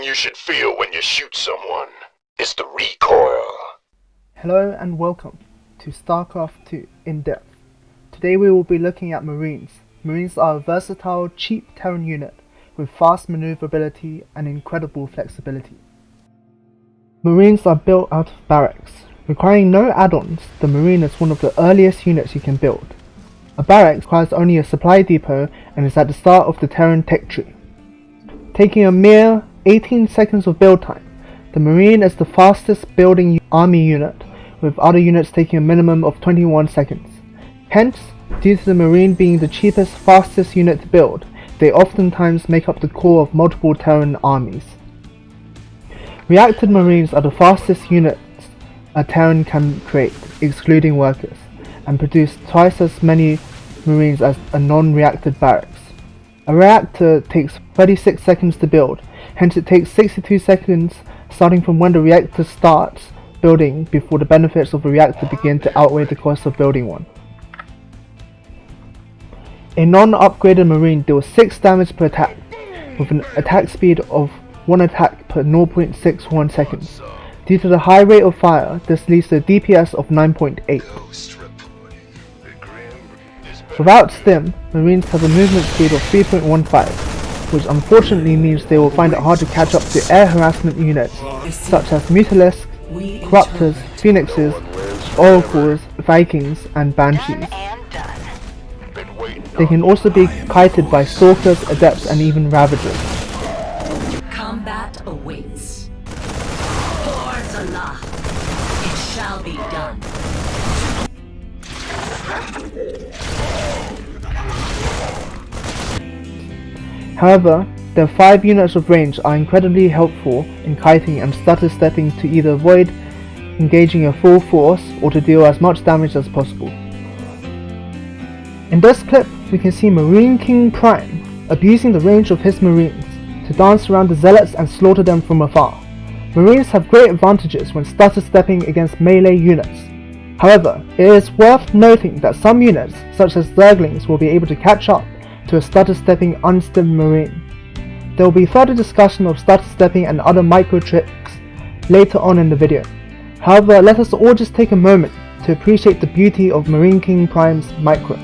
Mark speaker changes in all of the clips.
Speaker 1: you should feel when you shoot someone. It's the recoil.
Speaker 2: Hello and welcome to StarCraft 2 In Depth. Today we will be looking at Marines. Marines are a versatile, cheap Terran unit with fast maneuverability and incredible flexibility. Marines are built out of barracks. Requiring no add-ons, the Marine is one of the earliest units you can build. A barracks requires only a supply depot and is at the start of the Terran tech tree. Taking a mere 18 seconds of build time, the Marine is the fastest building army unit, with other units taking a minimum of 21 seconds. Hence, due to the Marine being the cheapest, fastest unit to build, they oftentimes make up the core of multiple Terran armies. Reacted Marines are the fastest units a Terran can create, excluding workers, and produce twice as many Marines as a non-reacted barracks. A reactor takes 36 seconds to build, hence it takes 62 seconds starting from when the reactor starts building before the benefits of a reactor begin to outweigh the cost of building one. A non-upgraded Marine deals 6 damage per attack, with an attack speed of 1 attack per 0.61 seconds. Due to the high rate of fire, this leads to a DPS of 9.8. Without stim, Marines have a movement speed of 3.15, which unfortunately means they will find it hard to catch up to air harassment units such as Mutalisks, Corruptors, Phoenixes, Oracles, Vikings, and Banshees. They can also be kited by Stalkers, Adepts, and even Ravagers.
Speaker 3: Combat awaits. Hordes Allah. It shall be done.
Speaker 2: However, their 5 units of range are incredibly helpful in kiting and stutter stepping to either avoid engaging a full force or to deal as much damage as possible. In this clip, we can see Marine King Prime abusing the range of his Marines to dance around the Zealots and slaughter them from afar. Marines have great advantages when stutter stepping against melee units. However, it is worth noting that some units, such as Zerglings, will be able to catch up to a stutter stepping unstimmed Marine. There will be further discussion of stutter stepping and other micro tricks later on in the video. However, let us all just take a moment to appreciate the beauty of Marine King Prime's micro.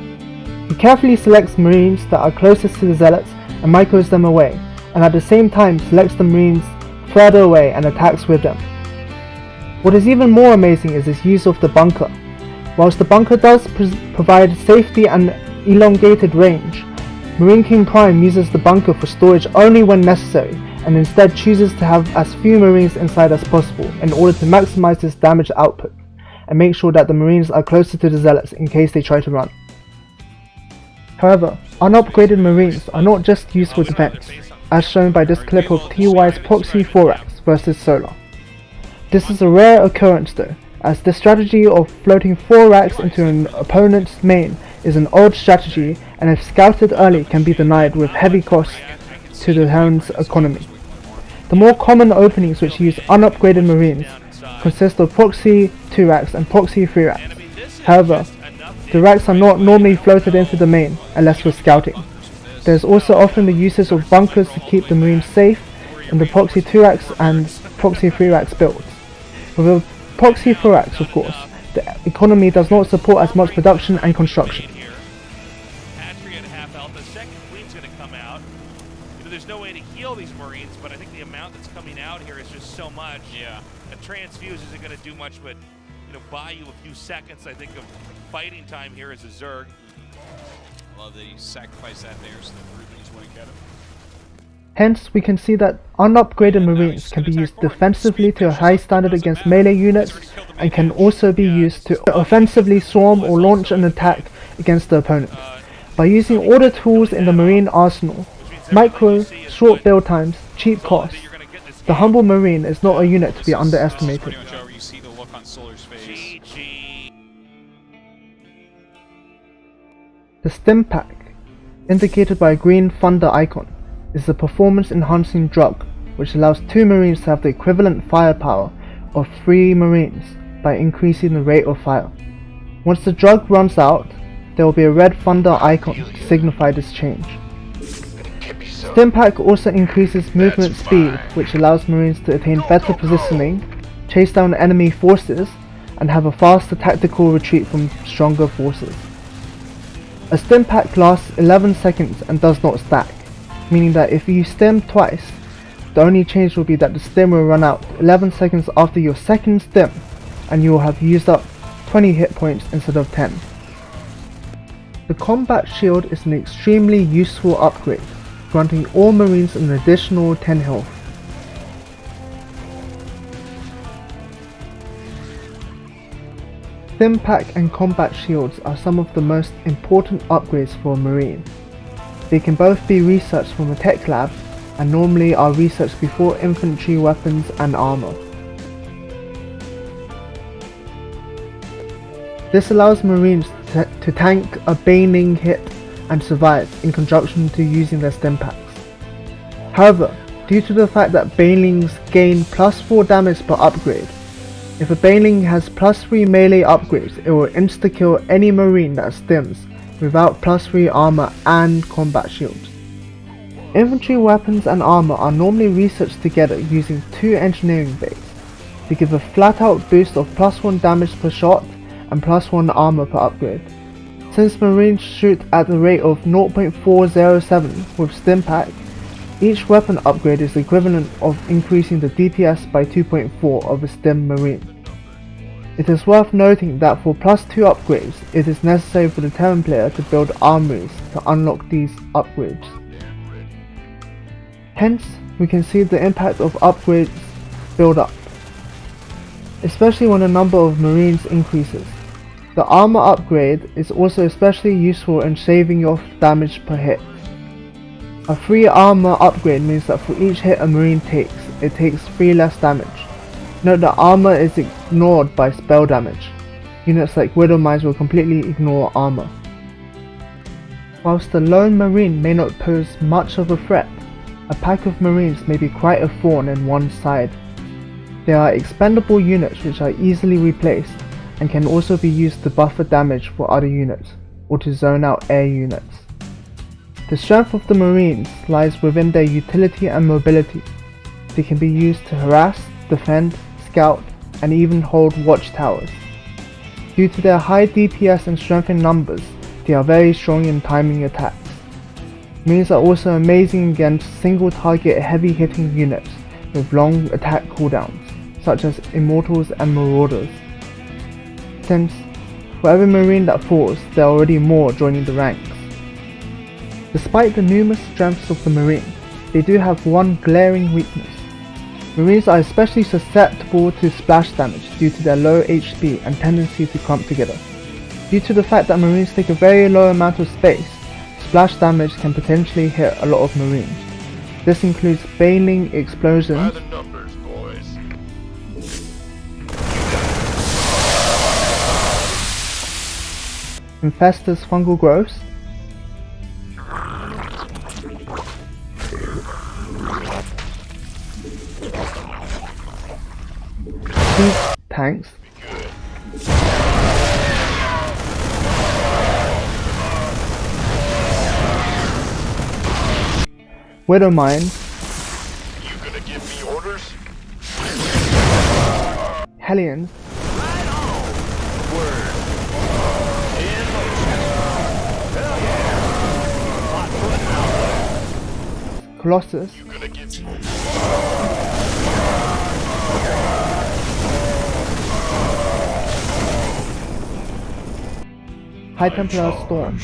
Speaker 2: He carefully selects Marines that are closest to the Zealots and micros them away, and at the same time selects the Marines further away and attacks with them. What is even more amazing is his use of the bunker. Whilst the bunker does provide safety and elongated range, Marine King Prime uses the bunker for storage only when necessary, and instead chooses to have as few Marines inside as possible in order to maximize his damage output, and make sure that the Marines are closer to the Zealots in case they try to run. However, unupgraded Marines are not just used for defense, as shown by this clip of TY's Proxy 4X versus Solar. This is a rare occurrence though, as the strategy of floating 4 racks into an opponent's main is an old strategy, and if scouted early can be denied with heavy costs to the Terran's economy. The more common openings which use unupgraded Marines consist of Proxy 2 racks and Proxy 3 racks. However, the racks are not normally floated into the main unless for scouting. There is also often the usage of bunkers to keep the Marines safe in the Proxy 2 racks and Proxy 3 racks builds. With a Proxy 4 racks, of course, the economy does not support as much production and construction.
Speaker 4: There's no way to heal these Marines, but I think the amount that's coming out here is just so much. Yeah. A transfuse isn't going to do much but, buy you a few seconds, I think, of fighting time here as a Zerg.
Speaker 5: I love that he sacrificed that there so the Marines wouldn't get him.
Speaker 2: Hence, we can see that unupgraded Marines can be used defensively to a high standard against melee units, and can also be used to offensively swarm or launch an attack against the opponent. By using all the tools in the Marine arsenal, micro, short build times, cheap costs, the humble Marine is not a unit to be underestimated. The Stim Pack, indicated by a green thunder icon, is a performance enhancing drug which allows 2 Marines to have the equivalent firepower of 3 Marines by increasing the rate of fire. Once the drug runs out, there will be a red thunder icon to signify this change. Stimpack also increases movement speed, which allows Marines to attain better positioning, chase down enemy forces, and have a faster tactical retreat from stronger forces. A Stimpack lasts 11 seconds and does not stack, meaning that if you stim twice, the only change will be that the stim will run out 11 seconds after your second stim, and you will have used up 20 hit points instead of 10. The Combat Shield is an extremely useful upgrade, granting all Marines an additional 10 health. Stimpack and Combat Shields are some of the most important upgrades for a Marine. They can both be researched from a tech lab and normally are researched before infantry weapons and armor. This allows Marines to tank a baning hit and survive in conjunction to using their Stimpacks. However, due to the fact that banelings gain +4 damage per upgrade, if a baneling has +3 melee upgrades, it will insta-kill any Marine that stims without +3 armor and combat shields. Infantry weapons and armor are normally researched together using 2 engineering bays to give a flat out boost of +1 damage per shot and +1 armor per upgrade. Since Marines shoot at the rate of 0.407 with Stimpack, each weapon upgrade is equivalent of increasing the DPS by 2.4 of a Stim Marine. It is worth noting that for +2 upgrades, it is necessary for the Terran player to build armories to unlock these upgrades. Hence, we can see the impact of upgrades build up, especially when the number of Marines increases. The armor upgrade is also especially useful in shaving off damage per hit. A 3 armor upgrade means that for each hit a Marine takes, it takes 3 less damage. Note that armor is ignored by spell damage. Units like Widow Mines will completely ignore armor. Whilst the lone Marine may not pose much of a threat, a pack of Marines may be quite a thorn in one's side. They are expendable units which are easily replaced and can also be used to buffer damage for other units or to zone out air units. The strength of the Marines lies within their utility and mobility. They can be used to harass, defend, scout, and even hold watchtowers. Due to their high DPS and strength in numbers, they are very strong in timing attacks. Marines are also amazing against single target heavy hitting units with long attack cooldowns, such as Immortals and Marauders. Since, for every Marine that falls, there are already more joining the ranks. Despite the numerous strengths of the Marine, they do have one glaring weakness. Marines are especially susceptible to splash damage due to their low HP and tendency to clump together. Due to the fact that Marines take a very low amount of space, splash damage can potentially hit a lot of Marines. This includes baneling explosions,
Speaker 1: By the numbers, boys.
Speaker 2: Infestus fungal growths, siege tanks, Widow Mines,
Speaker 1: You gonna give me orders?
Speaker 2: Hellions, Colossus,
Speaker 1: You gonna give me
Speaker 2: High Templar Storm,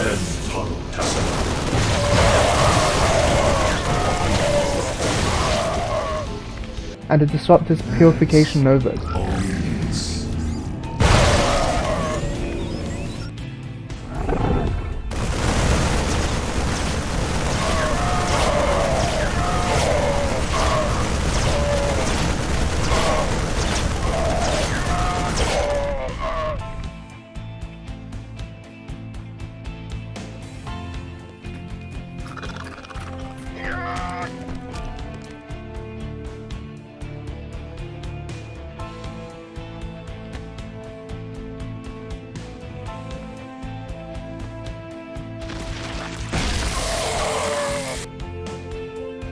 Speaker 6: Untitled Chapter.
Speaker 2: and the Disruptor's Purification Novas.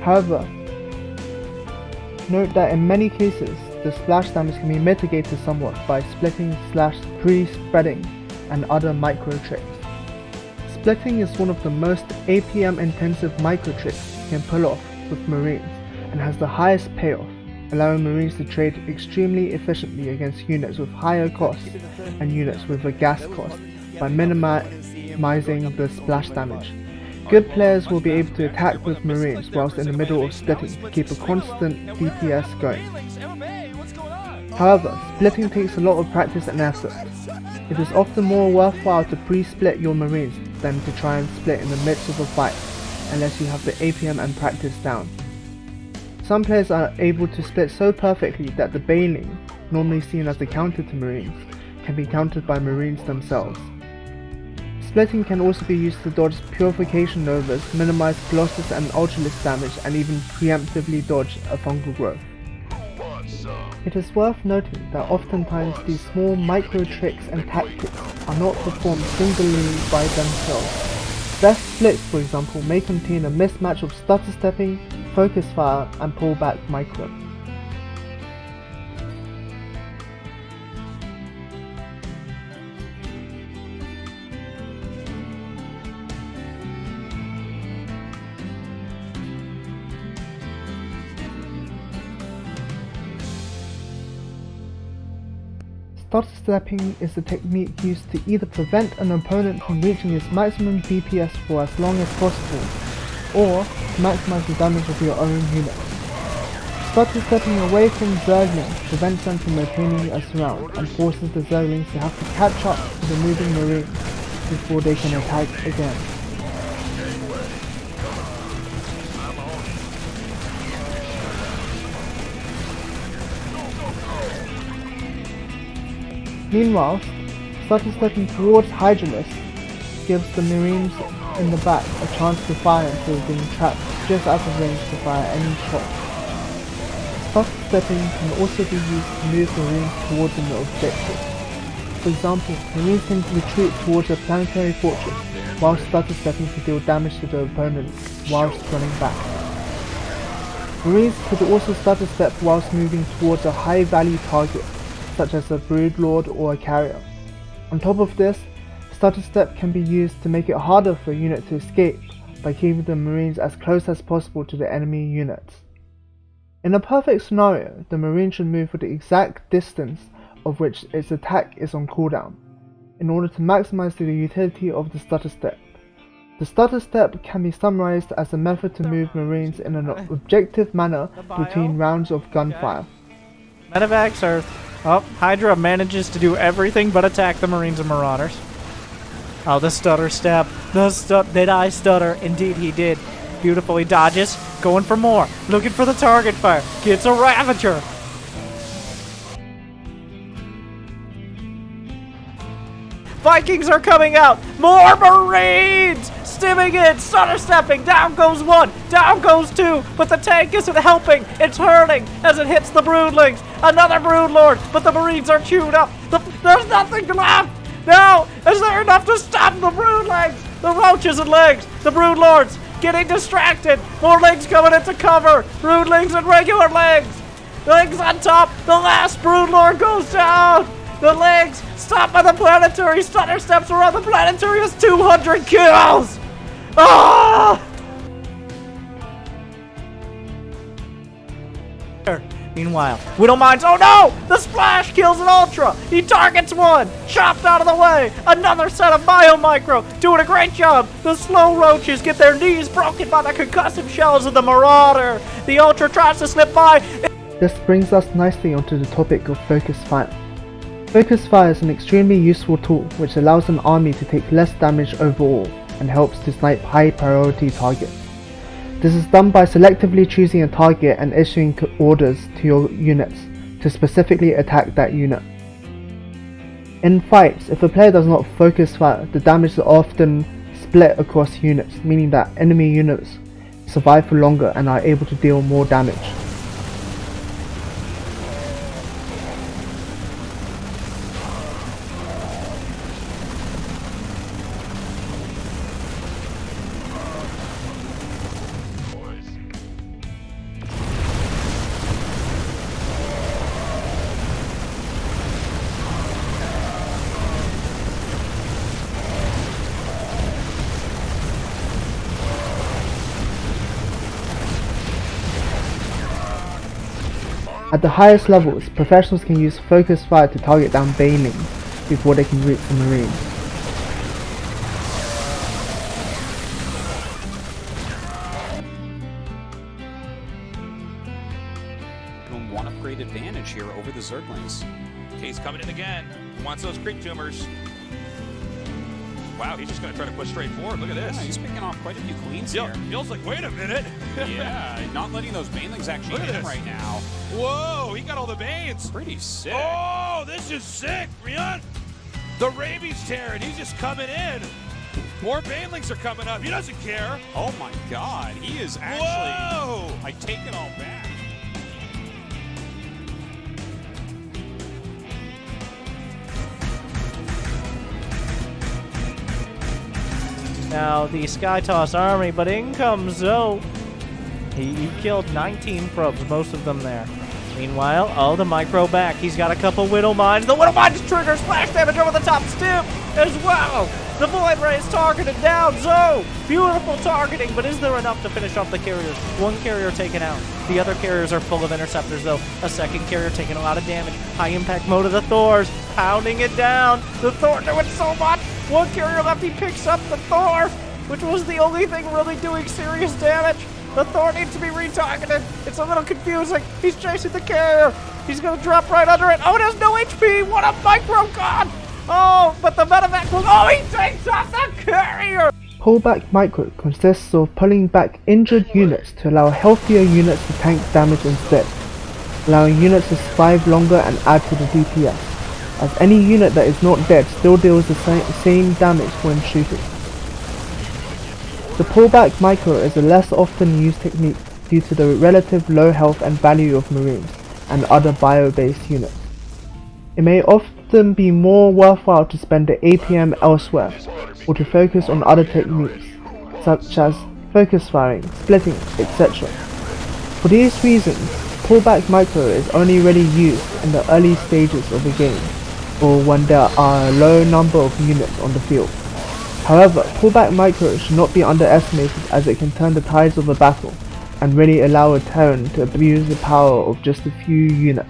Speaker 2: However, note that in many cases, the splash damage can be mitigated somewhat by splitting / pre-spreading and other micro tricks. Splitting is one of the most APM intensive micro tricks you can pull off with Marines and has the highest payoff, allowing Marines to trade extremely efficiently against units with higher costs and units with a gas cost by minimizing the splash damage. Good players will be able to attack with Marines whilst in the middle of splitting to keep a constant DPS going. However, splitting takes a lot of practice and effort. It is often more worthwhile to pre-split your Marines than to try and split in the midst of a fight, unless you have the APM and practice down. Some players are able to split so perfectly that the bailing, normally seen as a counter to Marines, can be countered by Marines themselves. Splitting can also be used to dodge Purification Novas, minimize Colossus and Ultralisk damage, and even preemptively dodge a fungal growth. It is worth noting that oftentimes these small micro tricks and tactics are not performed singularly by themselves. Best splits, for example, may contain a mismatch of stutter stepping, focus fire, and pullback micro. Stutter stepping is a technique used to either prevent an opponent from reaching its maximum DPS for as long as possible, or to maximize the damage of your own unit. Stutter stepping away from Zerglings prevents them from retaining a surround and forces the Zerglings to have to catch up to the moving Marines before they can attack again. Meanwhile, stutter stepping towards Hydralisk gives the Marines in the back a chance to fire until being trapped just out of range to fire any shot. Stutter stepping can also be used to move Marines towards an objective. For example, Marines can retreat towards a planetary fortress while stutter stepping to deal damage to the opponent whilst running back. Marines could also stutter step whilst moving towards a high value target, such as a Broodlord or a carrier. On top of this, stutter step can be used to make it harder for a unit to escape by keeping the Marines as close as possible to the enemy units. In a perfect scenario, the Marine should move for the exact distance of which its attack is on cooldown, in order to maximize the utility of the stutter step. The stutter step can be summarized as a method to move Marines in an objective manner between rounds of gunfire.
Speaker 7: Medevacs are... Oh, Hydra manages to do everything but attack the Marines and Marauders. Oh, the stutter step. Did I stutter? Indeed he did. Beautifully dodges. Going for more. Looking for the target fire. Gets a Ravager. Vikings are coming out. More Marines! Stimming in. Stutter stepping. Down goes one. Down goes two. But the tank isn't helping. It's hurting as it hits the Broodlings. Another Broodlord, but the Marines are chewed up. There's nothing left. Now, is there enough to stop the Broodlings? The Roaches and Legs. The Broodlords getting distracted. More Legs coming into cover. Broodlings and regular Legs. Legs on top. The last Broodlord goes down. The Legs stopped by the Planetary. Stutter steps around the Planetary has 200 kills. Ah! Meanwhile, Widowmines, oh no! The splash kills an Ultra! He targets one! Chopped out of the way! Another set of Biomicro! Doing a great job! The slow Roaches get their knees broken by the concussive shells of the Marauder! The Ultra tries to slip by!
Speaker 2: This brings us nicely onto the topic of Focus Fire. Focus Fire is an extremely useful tool which allows an army to take less damage overall and helps to snipe high priority targets. This is done by selectively choosing a target and issuing orders to your units to specifically attack that unit. In fights, if a player does not focus fire, the damage is often split across units, meaning that enemy units survive for longer and are able to deal more damage. At the highest levels, professionals can use focus fire to target down banelings before they can reach the Marines.
Speaker 5: One upgrade advantage here over the Zerglings.
Speaker 4: He's coming in again. He wants those creep tumors. Wow, he's just going to try to push straight forward. Look at this.
Speaker 5: Yeah, he's picking off quite a few queens here.
Speaker 4: Neil's like, wait a minute.
Speaker 5: Yeah, not letting those banelings actually hit him right now.
Speaker 4: Whoa, he got all the veins.
Speaker 5: Pretty sick.
Speaker 4: Oh, this is sick, Rion. The rabies tearing. He's just coming in. More banelings are coming up. He doesn't care.
Speaker 5: Oh my god, he is actually...
Speaker 4: Whoa!
Speaker 5: I take it all back.
Speaker 7: Now the Skytoss army, but in comes yjzhou. He killed 19 probes, most of them there. Meanwhile, oh, the micro back. He's got a couple Whittle Mines. The Whittle Mines trigger splash damage over the top stim as well. The Void Ray is targeted down. yjzhou, beautiful targeting, but is there enough to finish off the carriers? One carrier taken out. The other carriers are full of interceptors, though. A second carrier taking a lot of damage. High impact mode of the Thors, pounding it down. The Thor doing so much. One carrier left, he picks up the Thor, which was the only thing really doing serious damage. The Thor needs to be retargeted. It's a little confusing. He's chasing the carrier. He's going to drop right under it. Oh, it has no HP. What a micro god. Oh, but the medevac will... Oh, he takes out the carrier.
Speaker 2: Pullback micro consists of pulling back injured units to allow healthier units to tank damage instead, allowing units to survive longer and add to the DPS, as any unit that is not dead still deals the same damage when shooting. The pullback micro is a less often used technique due to the relative low health and value of Marines and other bio-based units. It may often be more worthwhile to spend the APM elsewhere, or to focus on other techniques, such as focus firing, splitting, etc. For these reasons, pullback micro is only really used in the early stages of the game, or when there are a low number of units on the field. However, pullback micro should not be underestimated, as it can turn the tides of a battle and really allow a Terran to abuse the power of just a few units.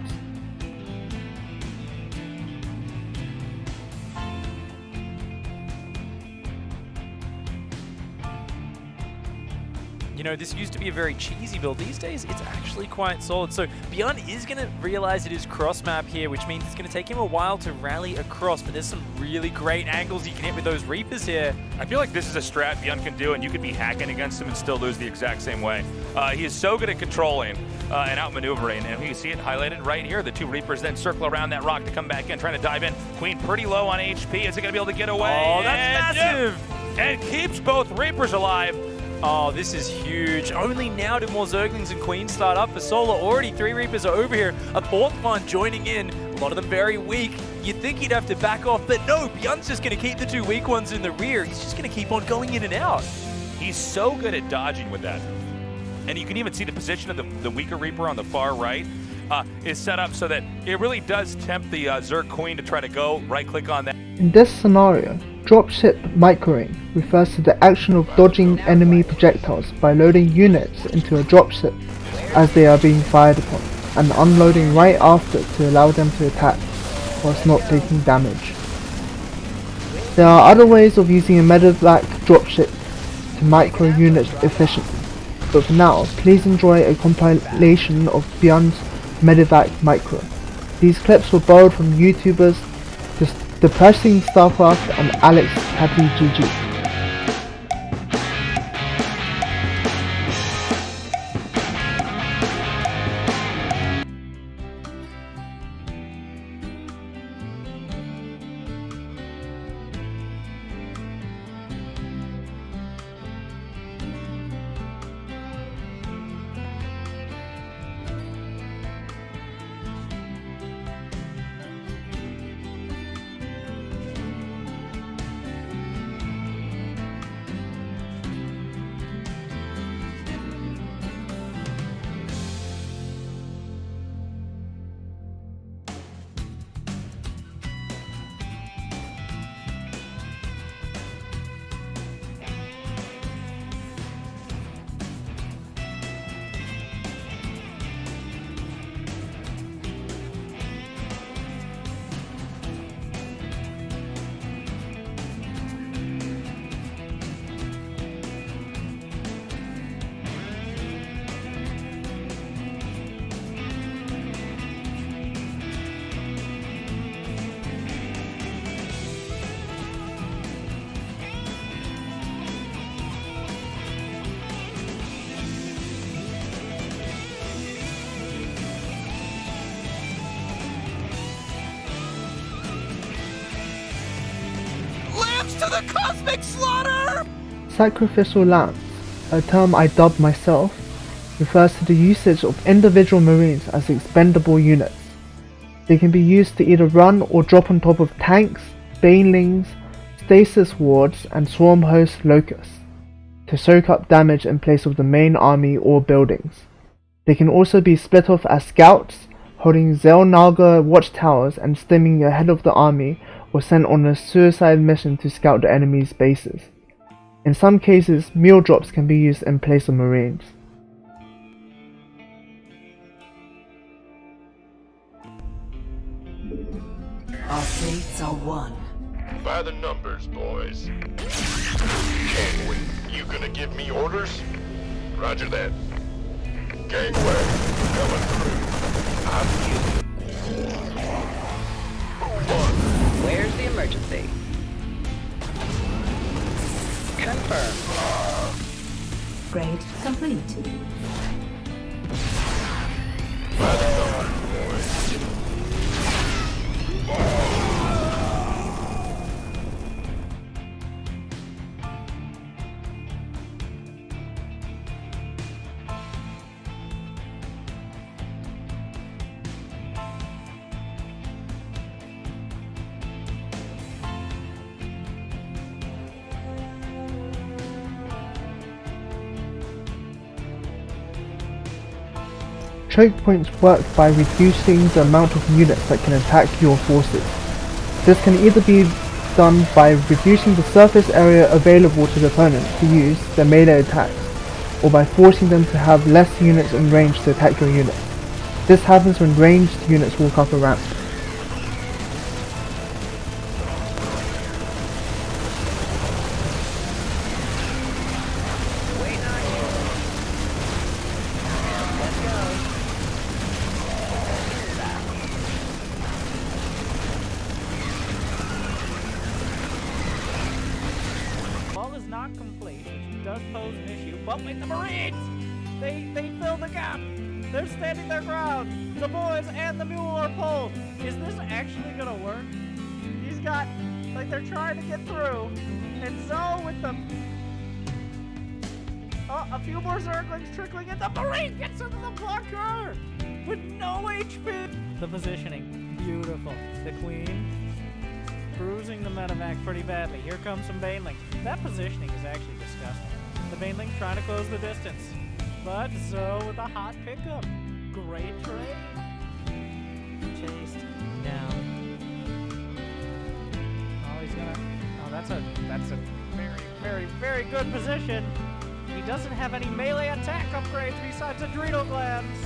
Speaker 8: You know, this used to be a very cheesy build. These days, it's actually quite solid. So Beyond is going to realize it is cross map here, which means it's going to take him a while to rally across, but there's some really great angles you can hit with those Reapers here.
Speaker 4: I feel like this is a strat Beyond can do, and you could be hacking against him and still lose the exact same way. He is so good at controlling and outmaneuvering, and you see it highlighted right here. The two Reapers then circle around that rock to come back in, trying to dive in. Queen pretty low on HP. Is it going to be able to get away?
Speaker 8: Oh, that's massive!
Speaker 4: And keeps both Reapers alive.
Speaker 8: Oh, this is huge. Only now do more Zerglings and Queens start up for Solar. Already 3 Reapers are over here. A 4th one joining in. A lot of them very weak. You'd think he'd have to back off, but no, Beyond's just going to keep the 2 weak ones in the rear. He's just going to keep on going in and out.
Speaker 4: He's so good at dodging with that. And you can even see the position of the weaker Reaper on the far right is set up so that it really does tempt the Zerg Queen to try to go right-click on that.
Speaker 2: In this scenario, dropship microing refers to the action of dodging enemy projectiles by loading units into a dropship as they are being fired upon, and unloading right after to allow them to attack, whilst not taking damage. There are other ways of using a medevac dropship to micro units efficiently, but for now, please enjoy a compilation of Beyond's medevac micro. These clips were borrowed from YouTubers Depressing Starcraft and Alex Happy GG.
Speaker 8: lambs to the cosmic slaughter!
Speaker 2: Sacrificial lambs, a term I dubbed myself, refers to the usage of individual Marines as expendable units. They can be used to either run or drop on top of tanks, banelings, stasis wards, and swarm host locusts, to soak up damage in place of the main army or buildings. They can also be split off as scouts, holding Xel'Naga watchtowers and stimming ahead of the army, or sent on a suicide mission to scout the enemy's bases. In some cases, mule drops can be used in place of Marines.
Speaker 3: Our fates are one.
Speaker 1: By the numbers, boys. Gangway, you gonna give me orders? Roger that. Gangway, coming through. I'm
Speaker 9: Where's the emergency? Confirm.
Speaker 3: Grade complete.
Speaker 1: by the numbers, boys.
Speaker 2: Choke points work by reducing the amount of units that can attack your forces. This can either be done by reducing the surface area available to the opponent to use their melee attacks, or by forcing them to have less units in range to attack your unit. This happens when ranged units walk up a ramp.
Speaker 7: Ball is not complete, which does pose an issue, but with the Marines! They fill the gap! They're standing their ground! The boys and the mule are pulled! Is this actually gonna work? He's got, like, they're trying to get through, and Zhou with them. Oh, a few more Zerglings trickling in. The Marine gets into the blocker! With no HP! The positioning, beautiful. The Queen bruising the medevac pretty badly. Here comes some Baneling. That positioning is actually disgusting. The Baneling trying to close the distance. But Zhou with a hot pickup. Great trade. Chased down. Oh, he's gonna... Oh, that's a very, very, very good position. He doesn't have any melee attack upgrades besides adrenal glands.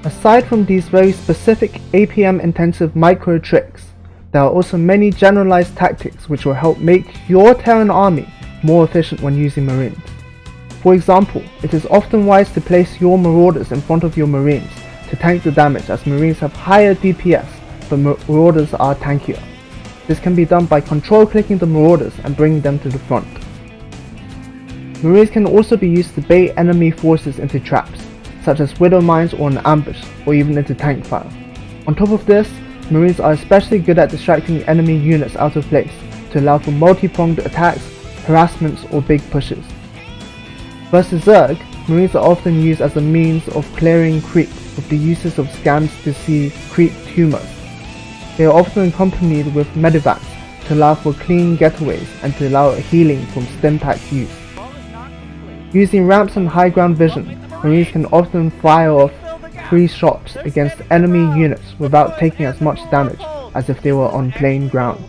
Speaker 2: Aside from these very specific APM intensive micro tricks, there are also many generalized tactics which will help make your Terran army more efficient when using Marines. For example, it is often wise to place your Marauders in front of your Marines to tank the damage, as Marines have higher DPS but Marauders are tankier. This can be done by control clicking the Marauders and bringing them to the front. Marines can also be used to bait enemy forces into traps, such as widow mines or an ambush, or even into tank fire. On top of this, Marines are especially good at distracting enemy units out of place to allow for multi-pronged attacks, harassments, or big pushes. Versus Zerg, Marines are often used as a means of clearing creep with the uses of scans to see creep tumors. They are often accompanied with medevacs to allow for clean getaways and to allow a healing from stim pack use. Using ramps and high ground vision, Marines can often fire off free shots against enemy units without taking as much damage as if they were on plain ground.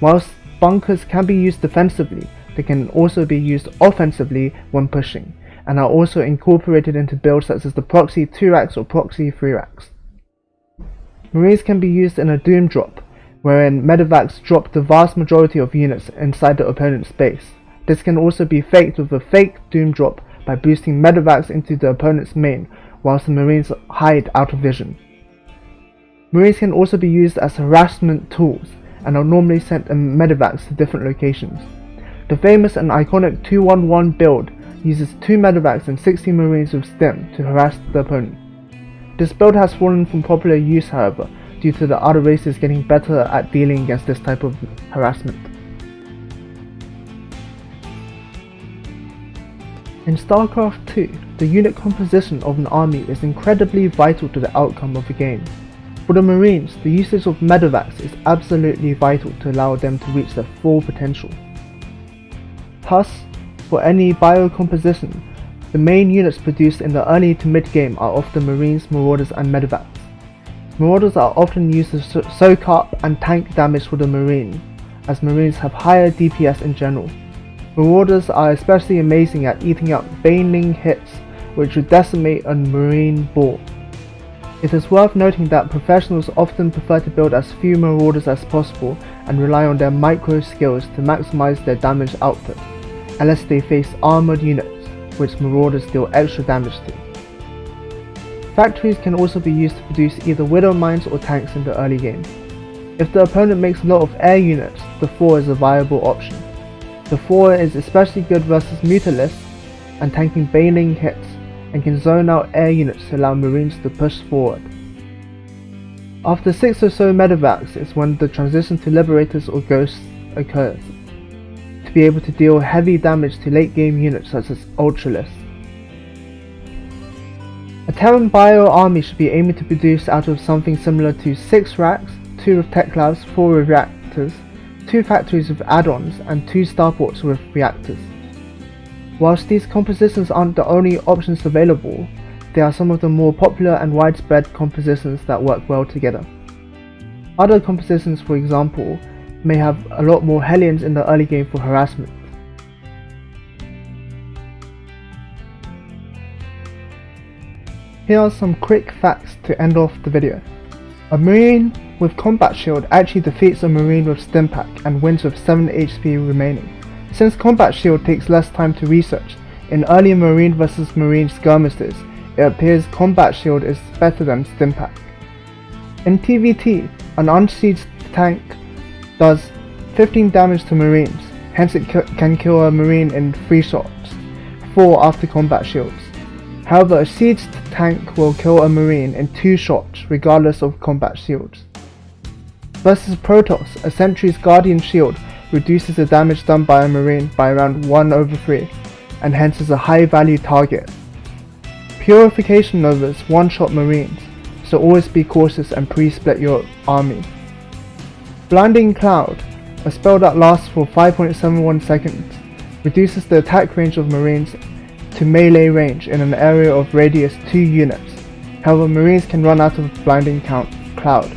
Speaker 2: Whilst bunkers can be used defensively, they can also be used offensively when pushing, and are also incorporated into builds such as the Proxy 2-Racks or Proxy 3-Racks. Marines can be used in a Doom drop, wherein medevacs drop the vast majority of units inside the opponent's base. This can also be faked with a fake Doom drop by boosting medevacs into the opponent's main, whilst the Marines hide out of vision. Marines can also be used as harassment tools, and are normally sent in medevacs to different locations. The famous and iconic 2-1-1 build uses 2 medevacs and 60 marines with stim to harass the opponent. This build has fallen from popular use, however, due to the other races getting better at dealing against this type of harassment. In StarCraft 2, the unit composition of an army is incredibly vital to the outcome of the game. For the Marines, the usage of medevacs is absolutely vital to allow them to reach their full potential. Thus, for any biocomposition, the main units produced in the early to mid game are often Marines, Marauders and medevacs. Marauders are often used to soak up and tank damage for the Marine, as Marines have higher DPS in general. Marauders are especially amazing at eating up baneling hits, which would decimate a Marine ball. It is worth noting that professionals often prefer to build as few Marauders as possible and rely on their micro skills to maximize their damage output, unless they face armored units, which Marauders deal extra damage to. Factories can also be used to produce either Widow Mines or tanks in the early game. If the opponent makes a lot of air units, the 4 is a viable option. The 4 is especially good versus Mutalisks and tanking baneling hits, and can zone out air units to allow Marines to push forward. After 6 or so medevacs is when the transition to Liberators or Ghosts occurs, to be able to deal heavy damage to late game units such as Ultralisks. A Terran Bio army should be aiming to produce out of something similar to 6 racks, 2 with tech labs, 4 with reactors, 2 factories with add-ons, and 2 starports with reactors. Whilst these compositions aren't the only options available, they are some of the more popular and widespread compositions that work well together. Other compositions, for example, may have a lot more Hellions in the early game for harassment. Here are some quick facts to end off the video. A Marine with Combat Shield actually defeats a Marine with Stim Pack and wins with 7 HP remaining. Since Combat Shield takes less time to research, in early Marine vs Marine skirmishes, it appears Combat Shield is better than Stim Pack. In TVT, an unsieged tank does 15 damage to Marines, hence it can kill a Marine in 3 shots, 4 after Combat Shields. However, a sieged tank will kill a Marine in 2 shots regardless of Combat Shields. Versus Protoss, a Sentry's Guardian Shield reduces the damage done by a Marine by around 1/3, and hence is a high value target. Purification Novas one-shot Marines, so always be cautious and pre-split your army. Blinding Cloud, a spell that lasts for 5.71 seconds, reduces the attack range of Marines to melee range in an area of radius 2 units, however Marines can run out of Blinding Cloud.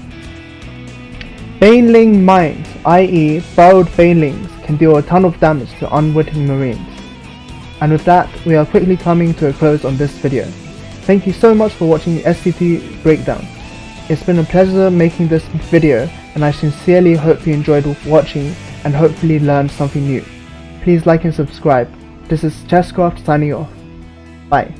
Speaker 2: Baneling Mines, i.e. burrowed banelings, can deal a ton of damage to unwitting Marines. And with that, we are quickly coming to a close on this video. Thank you so much for watching the SC2 Breakdown. It's been a pleasure making this video, and I sincerely hope you enjoyed watching and hopefully learned something new. Please like and subscribe. This is Chesscraft signing off. Bye.